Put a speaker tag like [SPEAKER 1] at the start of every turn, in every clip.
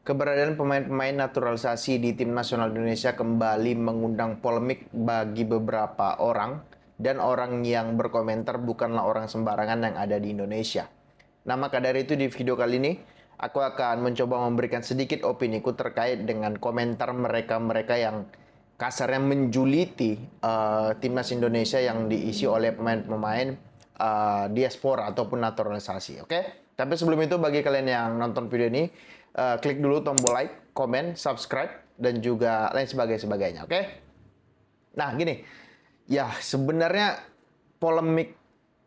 [SPEAKER 1] Keberadaan pemain-pemain naturalisasi di tim nasional Indonesia kembali mengundang polemik bagi beberapa orang, dan orang yang berkomentar bukanlah orang sembarangan yang ada di Indonesia. Nah, maka dari itu di video kali ini, aku akan mencoba memberikan sedikit opiniku terkait dengan komentar mereka-mereka yang kasarnya menjuliti timnas Indonesia yang diisi oleh pemain-pemain diaspora ataupun naturalisasi. Oke? Tapi sebelum itu, bagi kalian yang nonton video ini, klik dulu tombol like, komen, subscribe, dan juga lain sebagainya. Oke? Nah, gini. Ya, sebenarnya polemik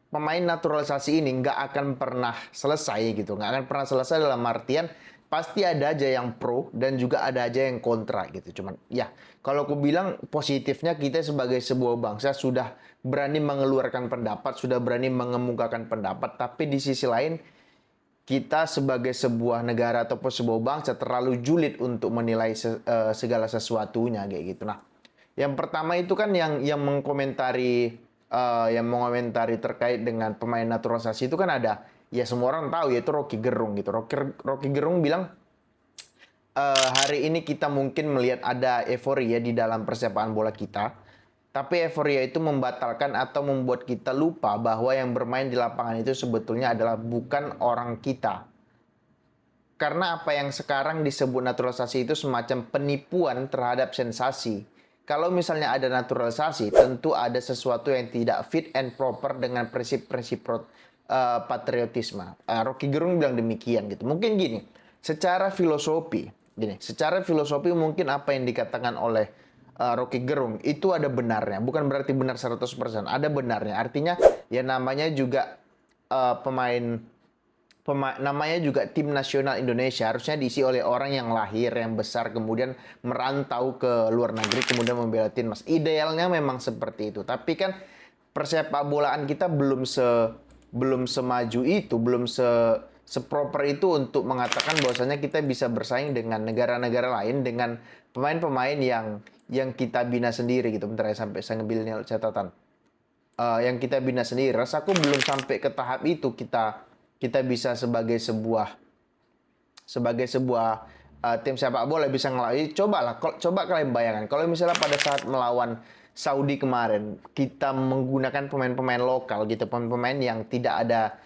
[SPEAKER 1] pemain naturalisasi ini nggak akan pernah selesai gitu. Nggak akan pernah selesai dalam artian pasti ada aja yang pro dan juga ada aja yang kontra gitu. Cuman ya, kalau aku bilang positifnya kita sebagai sebuah bangsa sudah berani mengeluarkan pendapat, sudah berani mengemukakan pendapat, tapi di sisi lain kita sebagai sebuah negara ataupun sebuah bangsa terlalu julid untuk menilai segala sesuatunya kayak gitu. Nah, yang pertama itu kan yang mengomentari terkait dengan pemain naturalisasi itu kan ada, ya semua orang tahu, yaitu Rocky Gerung gitu. Rocky Gerung bilang hari ini kita mungkin melihat ada euforia di dalam persepak bola kita, tapi euforia itu membatalkan atau membuat kita lupa bahwa yang bermain di lapangan itu sebetulnya adalah bukan orang kita. Karena apa yang sekarang disebut naturalisasi itu semacam penipuan terhadap sensasi. Kalau misalnya ada naturalisasi, tentu ada sesuatu yang tidak fit and proper dengan prinsip-prinsip patriotisme. Rocky Gerung bilang demikian gitu. Mungkin gini, secara filosofi mungkin apa yang dikatakan oleh Rocky Gerung itu ada benarnya. Bukan berarti benar 100%, ada benarnya. Artinya ya namanya juga pemain namanya juga tim nasional Indonesia, harusnya diisi oleh orang yang lahir, yang besar, kemudian merantau ke luar negeri, kemudian membela timnas. Idealnya memang seperti itu. Tapi kan persepak bolaan kita belum semaju itu, belum seproper itu untuk mengatakan bahwasanya kita bisa bersaing dengan negara-negara lain dengan pemain-pemain yang kita bina sendiri gitu. Bentar ya, sampai saya ngambil catatan. Yang kita bina sendiri. Rasaku belum sampai ke tahap itu kita bisa sebagai sebuah tim sepak bola bisa ngelawan. Coba kalian bayangkan kalau misalnya pada saat melawan Saudi kemarin kita menggunakan pemain-pemain lokal gitu, pemain-pemain yang tidak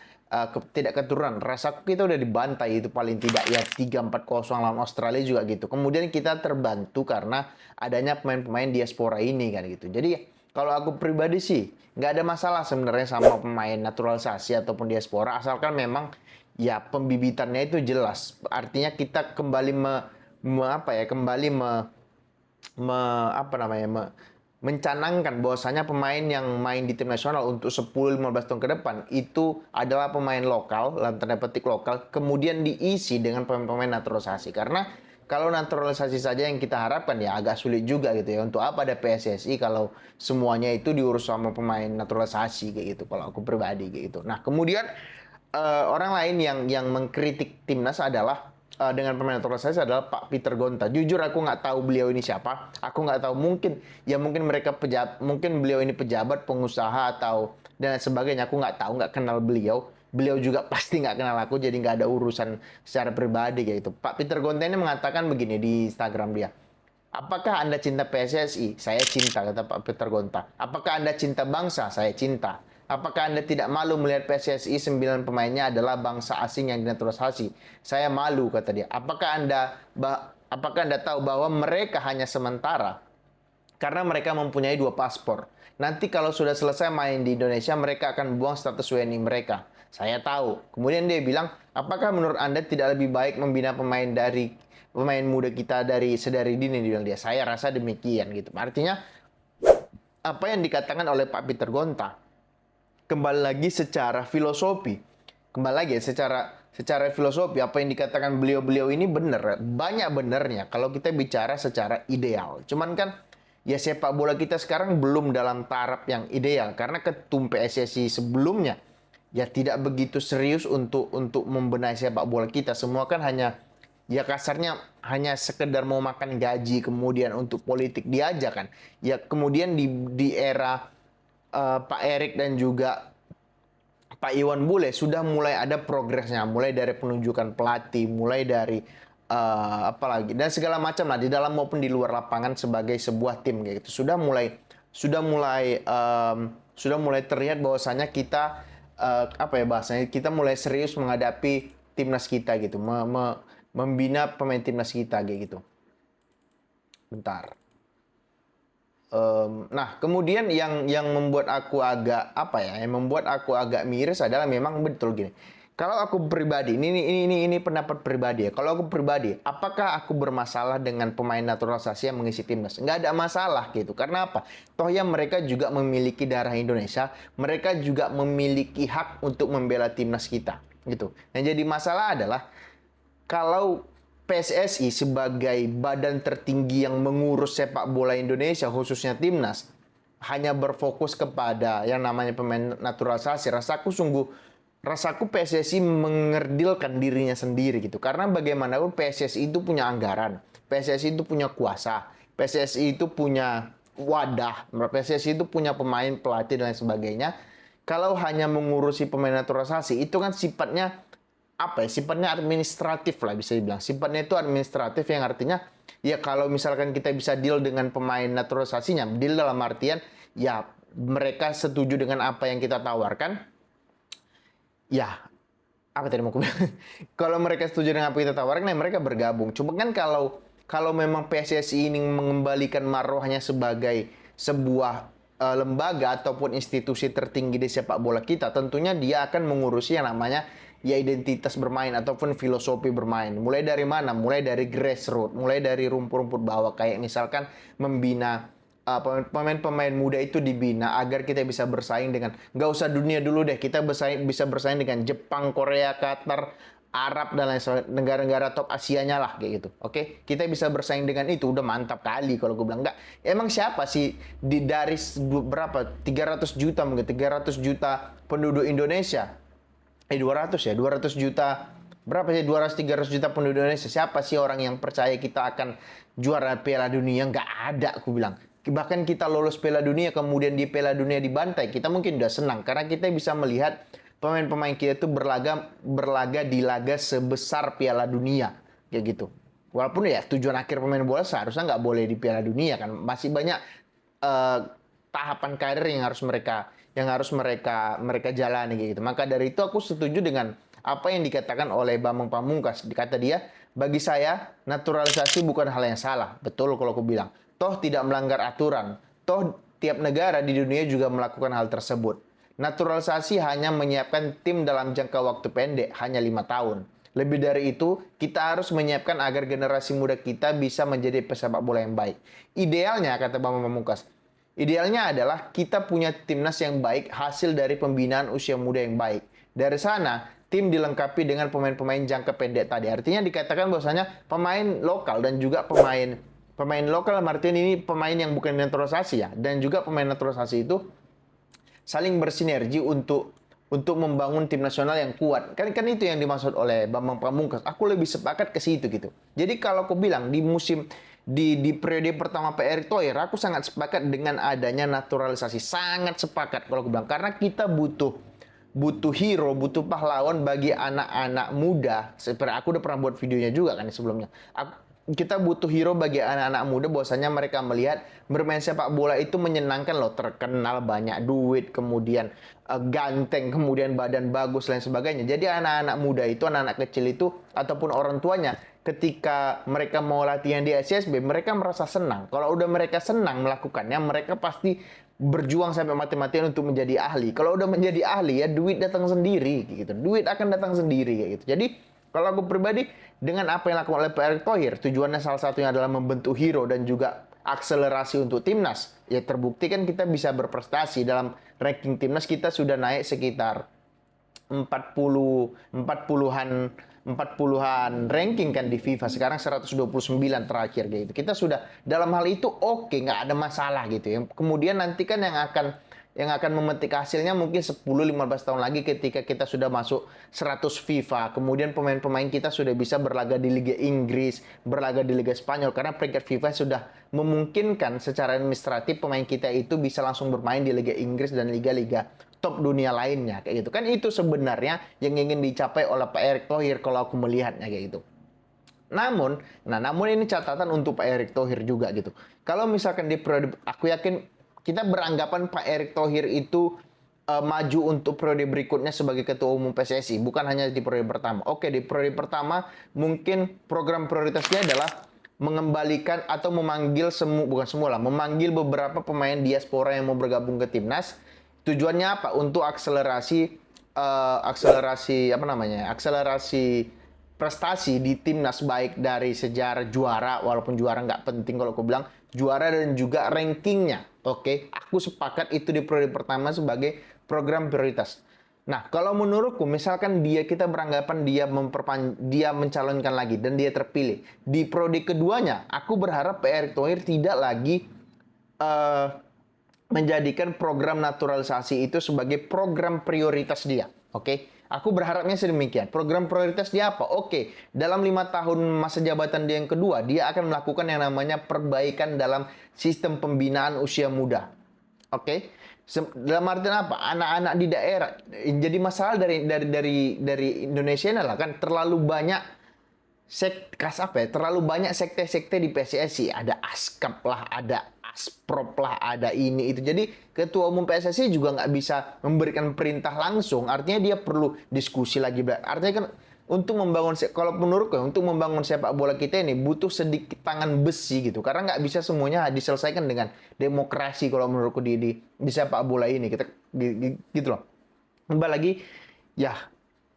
[SPEAKER 1] keturunan. Rasaku kita udah dibantai itu paling tidak ya 3-4-0 lawan Australia juga gitu. Kemudian kita terbantu karena adanya pemain-pemain diaspora ini kan gitu. Jadi kalau aku pribadi sih nggak ada masalah sebenarnya sama pemain naturalisasi ataupun diaspora, asalkan memang ya pembibitannya itu jelas. Artinya kita kembali mencanangkan bahwasanya pemain yang main di tim nasional untuk 10-15 tahun ke depan itu adalah pemain lokal, dalam tanda petik lokal, kemudian diisi dengan pemain-pemain naturalisasi. Karena kalau naturalisasi saja yang kita harapkan ya agak sulit juga gitu ya. Untuk apa ada PSSI kalau semuanya itu diurus sama pemain naturalisasi kayak gitu, kalau aku pribadi kayak gitu. Nah, kemudian orang lain yang mengkritik timnas adalah dengan pemain naturalisasi adalah Pak Peter Gonta. Jujur aku nggak tahu beliau ini siapa. Aku nggak tahu, mungkin beliau ini pejabat, pengusaha atau dan sebagainya. Aku nggak tahu, nggak kenal beliau. Beliau juga pasti nggak kenal aku, jadi nggak ada urusan secara pribadi kayak gitu. Pak Peter Gonta ini mengatakan begini di Instagram dia. Apakah Anda cinta PSSI? Saya cinta, kata Pak Peter Gonta. Apakah Anda cinta bangsa? Saya cinta. Apakah Anda tidak malu melihat PSSI 9 pemainnya adalah bangsa asing yang dinaturalisasi? Saya malu, kata dia. Apakah Anda tahu bahwa mereka hanya sementara karena mereka mempunyai 2 paspor. Nanti kalau sudah selesai main di Indonesia, mereka akan buang status WNI mereka. Saya tahu. Kemudian dia bilang, apakah menurut Anda tidak lebih baik membina pemain muda kita dari sedari dini? Dia bilang dia. Saya rasa demikian gitu. Artinya apa yang dikatakan oleh Pak Peter Gonta kembali lagi secara filosofi. Kembali lagi secara filosofi apa yang dikatakan beliau-beliau ini benar, banyak benernya kalau kita bicara secara ideal. Cuman kan ya sepak bola kita sekarang belum dalam taraf yang ideal karena ketum PSSI sebelumnya ya tidak begitu serius untuk membenahi sepak bola kita. Semua kan hanya ya kasarnya hanya sekedar mau makan gaji, kemudian untuk politik diajak kan. Ya kemudian di era Pak Erik dan juga Pak Iwan Bule sudah mulai ada progresnya, mulai dari penunjukan pelatih, mulai dari apalagi dan segala macam lah di dalam maupun di luar lapangan sebagai sebuah tim kayak gitu. Sudah mulai terlihat bahwasanya kita apa ya bahasanya, kita mulai serius menghadapi timnas kita gitu, membina pemain timnas kita kayak gitu. Bentar. Nah, kemudian yang membuat aku agak apa ya, yang membuat aku agak miris adalah memang betul gini. Kalau aku pribadi, ini pendapat pribadi ya. Kalau aku pribadi, apakah aku bermasalah dengan pemain naturalisasi yang mengisi timnas? Nggak ada masalah gitu. Karena apa? Toh ya mereka juga memiliki darah Indonesia, mereka juga memiliki hak untuk membela timnas kita gitu. Yang jadi masalah adalah kalau PSSI sebagai badan tertinggi yang mengurus sepak bola Indonesia, khususnya timnas, hanya berfokus kepada yang namanya pemain naturalisasi, rasaku PSSI mengerdilkan dirinya sendiri gitu. Karena bagaimanapun PSSI itu punya anggaran, PSSI itu punya kuasa, PSSI itu punya wadah, PSSI itu punya pemain, pelatih dan lain sebagainya. Kalau hanya mengurusi pemain naturalisasi, itu kan sifatnya apa ya, sifatnya administratif lah bisa dibilang. Sifatnya itu administratif yang artinya ya kalau misalkan kita bisa deal dengan pemain naturalisasinya, deal dalam artian ya mereka setuju dengan apa yang kita tawarkan, ya apa tadi mau aku bilang? Kalau mereka setuju dengan apa yang kita tawarkan, ya mereka bergabung. Cuma kan kalau memang PSSI ini mengembalikan marwahnya sebagai sebuah lembaga ataupun institusi tertinggi di sepak bola kita, tentunya dia akan mengurusi yang namanya ya identitas bermain ataupun filosofi bermain. Mulai dari mana? Mulai dari grassroots, mulai dari rumput-rumput bawah. Kayak misalkan membina pemain-pemain muda itu dibina agar kita bisa bersaing dengan, nggak usah dunia dulu deh, kita bisa bersaing dengan Jepang, Korea, Qatar, Arab dan lain sebagainya, negara-negara top Asianya lah kayak gitu. Oke, kita bisa bersaing dengan itu, udah mantap kali kalau gue bilang. Nggak, emang siapa sih dari berapa 300 juta mungkin 300 juta penduduk Indonesia, 200 ya, 200 juta, berapa sih 200 300 juta penduduk Indonesia, siapa sih orang yang percaya kita akan juara Piala Dunia? Nggak ada, aku bilang. Bahkan kita lolos Piala Dunia, kemudian di Piala Dunia dibantai, kita mungkin udah senang karena kita bisa melihat pemain-pemain kita itu berlaga di laga sebesar Piala Dunia kayak gitu. Walaupun ya tujuan akhir pemain bola seharusnya nggak boleh di Piala Dunia kan, masih banyak tahapan karir yang harus mereka jalani kayak gitu. Maka dari itu aku setuju dengan apa yang dikatakan oleh Bambang Pamungkas. Kata dia, bagi saya naturalisasi bukan hal yang salah. Betul kalau aku bilang. Toh tidak melanggar aturan. Toh tiap negara di dunia juga melakukan hal tersebut. Naturalisasi hanya menyiapkan tim dalam jangka waktu pendek, hanya 5 tahun. Lebih dari itu, kita harus menyiapkan agar generasi muda kita bisa menjadi pesepak bola yang baik. Idealnya, kata Bambang Pamungkas, idealnya adalah kita punya timnas yang baik hasil dari pembinaan usia muda yang baik. Dari sana, tim dilengkapi dengan pemain-pemain jangka pendek tadi. Artinya dikatakan bahwasanya pemain lokal dan juga pemain lokal, artinya ini pemain yang bukan naturalisasi ya, dan juga pemain naturalisasi itu saling bersinergi untuk membangun tim nasional yang kuat. Kan itu yang dimaksud oleh Bambang Pamungkas. Aku lebih sepakat ke situ gitu. Jadi kalau aku bilang di periode pertama Pak Erick Thohir, aku sangat sepakat dengan adanya naturalisasi. Sangat sepakat kalau aku bilang, karena kita butuh hero, butuh pahlawan bagi anak-anak muda. Seperti aku udah pernah buat videonya juga kan sebelumnya. Kita butuh hero bagi anak-anak muda, bahwasanya mereka melihat bermain sepak bola itu menyenangkan loh, terkenal, banyak duit, kemudian ganteng, kemudian badan bagus, lain sebagainya. Jadi anak-anak muda itu, anak-anak kecil itu, ataupun orang tuanya, ketika mereka mau latihan di SSB, mereka merasa senang. Kalau udah mereka senang melakukannya, mereka pasti berjuang sampai mati-matian untuk menjadi ahli. Kalau udah menjadi ahli ya duit datang sendiri gitu. Duit akan datang sendiri kayak gitu. Jadi kalau aku pribadi, dengan apa yang dilakukan oleh Pak Erick Thohir, tujuannya salah satunya adalah membentuk hero dan juga akselerasi untuk timnas. Ya terbukti kan kita bisa berprestasi dalam ranking timnas, kita sudah naik sekitar 40-an ranking kan di FIFA. Sekarang 129 terakhir gitu. Kita sudah dalam hal itu oke, nggak ada masalah gitu ya. Kemudian nanti kan yang akan memetik hasilnya mungkin 10-15 tahun lagi ketika kita sudah masuk 100 FIFA. Kemudian pemain-pemain kita sudah bisa berlaga di Liga Inggris, berlaga di Liga Spanyol. Karena peringkat FIFA sudah memungkinkan secara administratif pemain kita itu bisa langsung bermain di Liga Inggris dan liga-liga top dunia lainnya. Kayak gitu. Kan itu sebenarnya yang ingin dicapai oleh Pak Erick Thohir kalau aku melihatnya kayak gitu. Namun ini catatan untuk Pak Erick Thohir juga gitu. Kalau misalkan di periode, aku yakin kita beranggapan Pak Erick Thohir itu maju untuk periode berikutnya sebagai ketua umum PSSI, bukan hanya di periode pertama. Oke, di periode pertama mungkin program prioritasnya adalah mengembalikan atau memanggil memanggil beberapa pemain diaspora yang mau bergabung ke timnas. Tujuannya apa? Untuk akselerasi prestasi di timnas, baik dari sejarah juara, walaupun juara nggak penting kalau aku bilang, juara dan juga rankingnya. Oke, aku sepakat itu di periode pertama sebagai program prioritas. Nah, kalau menurutku, misalkan kita beranggapan dia mencalonkan lagi dan dia terpilih di periode keduanya, aku berharap Pak Erick Thohir tidak lagi menjadikan program naturalisasi itu sebagai program prioritas dia. Oke, aku berharapnya sedemikian. Program prioritas dia apa? Oke, dalam 5 tahun masa jabatan dia yang kedua, dia akan melakukan yang namanya perbaikan dalam sistem pembinaan usia muda. Oke, dalam artian apa? Anak-anak di daerah. Jadi masalah dari Indonesia ini lah kan terlalu banyak terlalu banyak sekte-sekte di PSSI. Ada ASKAP lah, ada ASPROP lah, ada ini itu. Jadi ketua umum PSSI juga nggak bisa memberikan perintah langsung. Artinya dia perlu diskusi lagi. Artinya kan untuk membangun, kalau menurutku untuk membangun sepak bola kita ini butuh sedikit tangan besi gitu. Karena nggak bisa semuanya diselesaikan dengan demokrasi kalau menurutku di sepak bola ini. Kita gitu loh. Kembali lagi, ya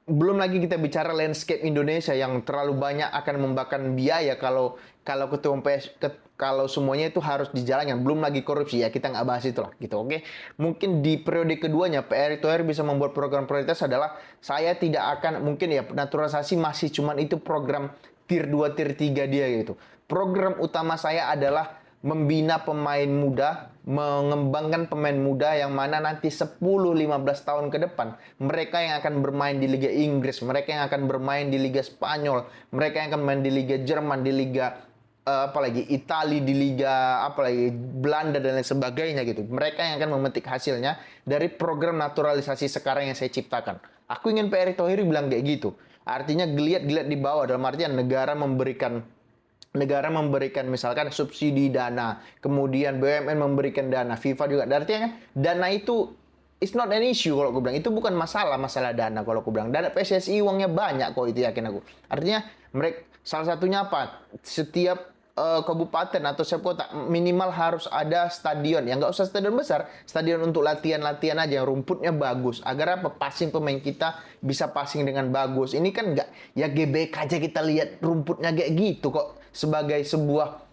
[SPEAKER 1] belum lagi kita bicara landscape Indonesia yang terlalu banyak akan membakar biaya kalau ketua PS kalau semuanya itu harus dijalankan. Belum lagi korupsi, ya kita nggak bahas itu lah gitu. Oke, mungkin di periode keduanya Pak Erick Thohir bisa membuat program prioritas adalah, saya tidak akan, mungkin ya naturalisasi masih cuman itu program tier 2 tier 3 dia gitu. Program utama saya adalah membina pemain muda, mengembangkan pemain muda yang mana nanti 10-15 tahun ke depan mereka yang akan bermain di Liga Inggris, mereka yang akan bermain di Liga Spanyol, mereka yang akan main di Liga Jerman, di Liga apalagi Italia, di Liga apalagi Belanda dan lain sebagainya gitu. Mereka yang akan memetik hasilnya dari program naturalisasi sekarang yang saya ciptakan. Aku ingin Pak Erick Thohir bilang kayak gitu. Artinya geliat-geliat di bawah, dalam artian negara memberikan misalkan subsidi dana, kemudian BUMN memberikan dana, FIFA juga. Artinya kan dana itu it's not an issue kalau aku bilang. Itu bukan masalah dana kalau aku bilang. Dana PSSI uangnya banyak kok, itu yakin aku. Artinya mereka salah satunya apa? Setiap kabupaten atau setiap kota minimal harus ada stadion. Ya nggak usah stadion besar, stadion untuk latihan-latihan aja yang rumputnya bagus. Agar apa? Passing pemain kita bisa passing dengan bagus. Ini kan nggak, ya GBK aja kita lihat rumputnya kayak gitu kok, sebagai sebuah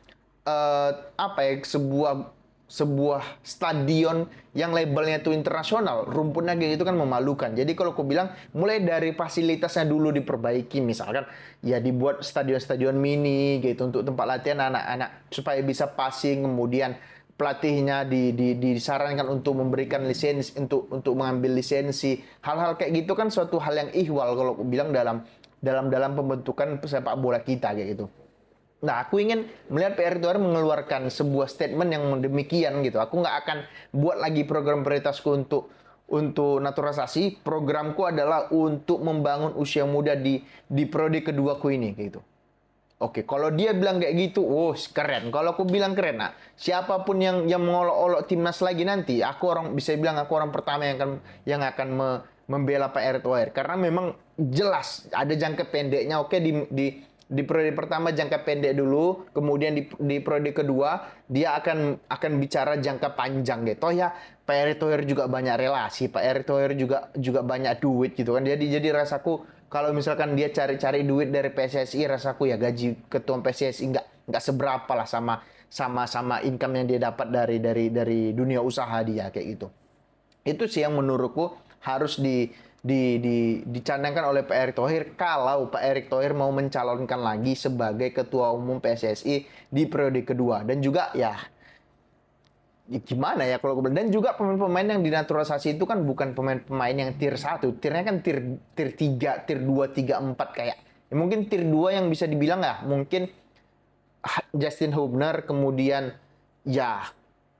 [SPEAKER 1] sebuah stadion yang labelnya itu internasional, rumputnya kayak gitu kan memalukan. Jadi kalau aku bilang mulai dari fasilitasnya dulu diperbaiki, misalkan ya dibuat stadion-stadion mini gitu untuk tempat latihan anak-anak supaya bisa passing, kemudian pelatihnya disarankan untuk memberikan lisensi, untuk mengambil lisensi. Hal-hal kayak gitu kan suatu hal yang ihwal kalau aku bilang dalam pembentukan sepak bola kita kayak gitu. Nah, aku ingin melihat Pak Erick Thohir mengeluarkan sebuah statement yang demikian gitu. Aku nggak akan buat lagi program prioritasku untuk naturalisasi. Programku adalah untuk membangun usia muda di periode keduaku ini gitu. Oke, kalau dia bilang kayak gitu, keren. Kalau aku bilang keren, nah, siapapun yang mengolok-olok timnas lagi nanti, aku orang pertama yang akan membela Pak Erick Thohir, karena memang jelas ada jangka pendeknya. Oke, di periode pertama jangka pendek dulu, kemudian di periode kedua dia akan bicara jangka panjang gitu. Ya, Pak Erick Thohir juga banyak relasi, Pak Erick Thohir juga banyak duit gitu kan. Jadi rasaku kalau misalkan dia cari-cari duit dari PSSI, rasaku ya gaji ketua PSSI nggak seberapa lah sama income yang dia dapat dari dunia usaha dia kayak gitu. Itu sih yang menurutku harus dicandangkan oleh Pak Erick Thohir kalau Pak Erick Thohir mau mencalonkan lagi sebagai ketua umum PSSI di periode kedua. Dan juga ya gimana ya kalau dan juga pemain-pemain yang dinaturalisasi itu kan bukan pemain-pemain yang tier 1, tiernya kan tier 3, tier 2, 3, 4 kayak. Ya, mungkin tier 2 yang bisa dibilang ya mungkin Justin Hubner, kemudian ya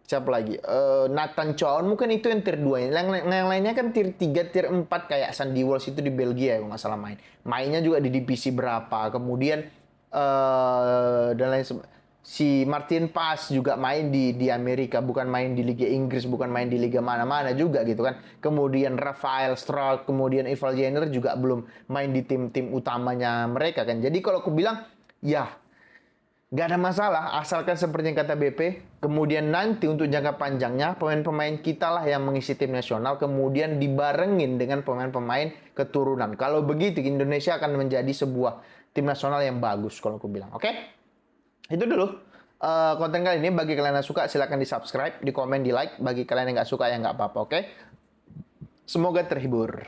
[SPEAKER 1] siapa lagi? Nathan Chown mungkin itu yang tier 2. Yang lainnya kan tier 3, tier 4 kayak Sandy Walsh itu di Belgia ya kalau nggak salah main. Mainnya juga di divisi berapa. Kemudian dan lain si Martin Paes juga main di Amerika, bukan main di Liga Inggris, bukan main di liga mana-mana juga gitu kan. Kemudian Rafael Struijk, kemudian Ival Jenner juga belum main di tim-tim utamanya mereka kan. Jadi kalau aku bilang ya nggak ada masalah, asalkan seperti yang kata BP, kemudian nanti untuk jangka panjangnya pemain-pemain kita lah yang mengisi tim nasional, kemudian dibarengin dengan pemain-pemain keturunan. Kalau begitu Indonesia akan menjadi sebuah tim nasional yang bagus kalau aku bilang. Oke? Itu dulu konten kali ini. Bagi kalian yang suka silahkan di subscribe, di komen, di like. Bagi kalian yang nggak suka ya nggak apa-apa. Oke? Semoga terhibur.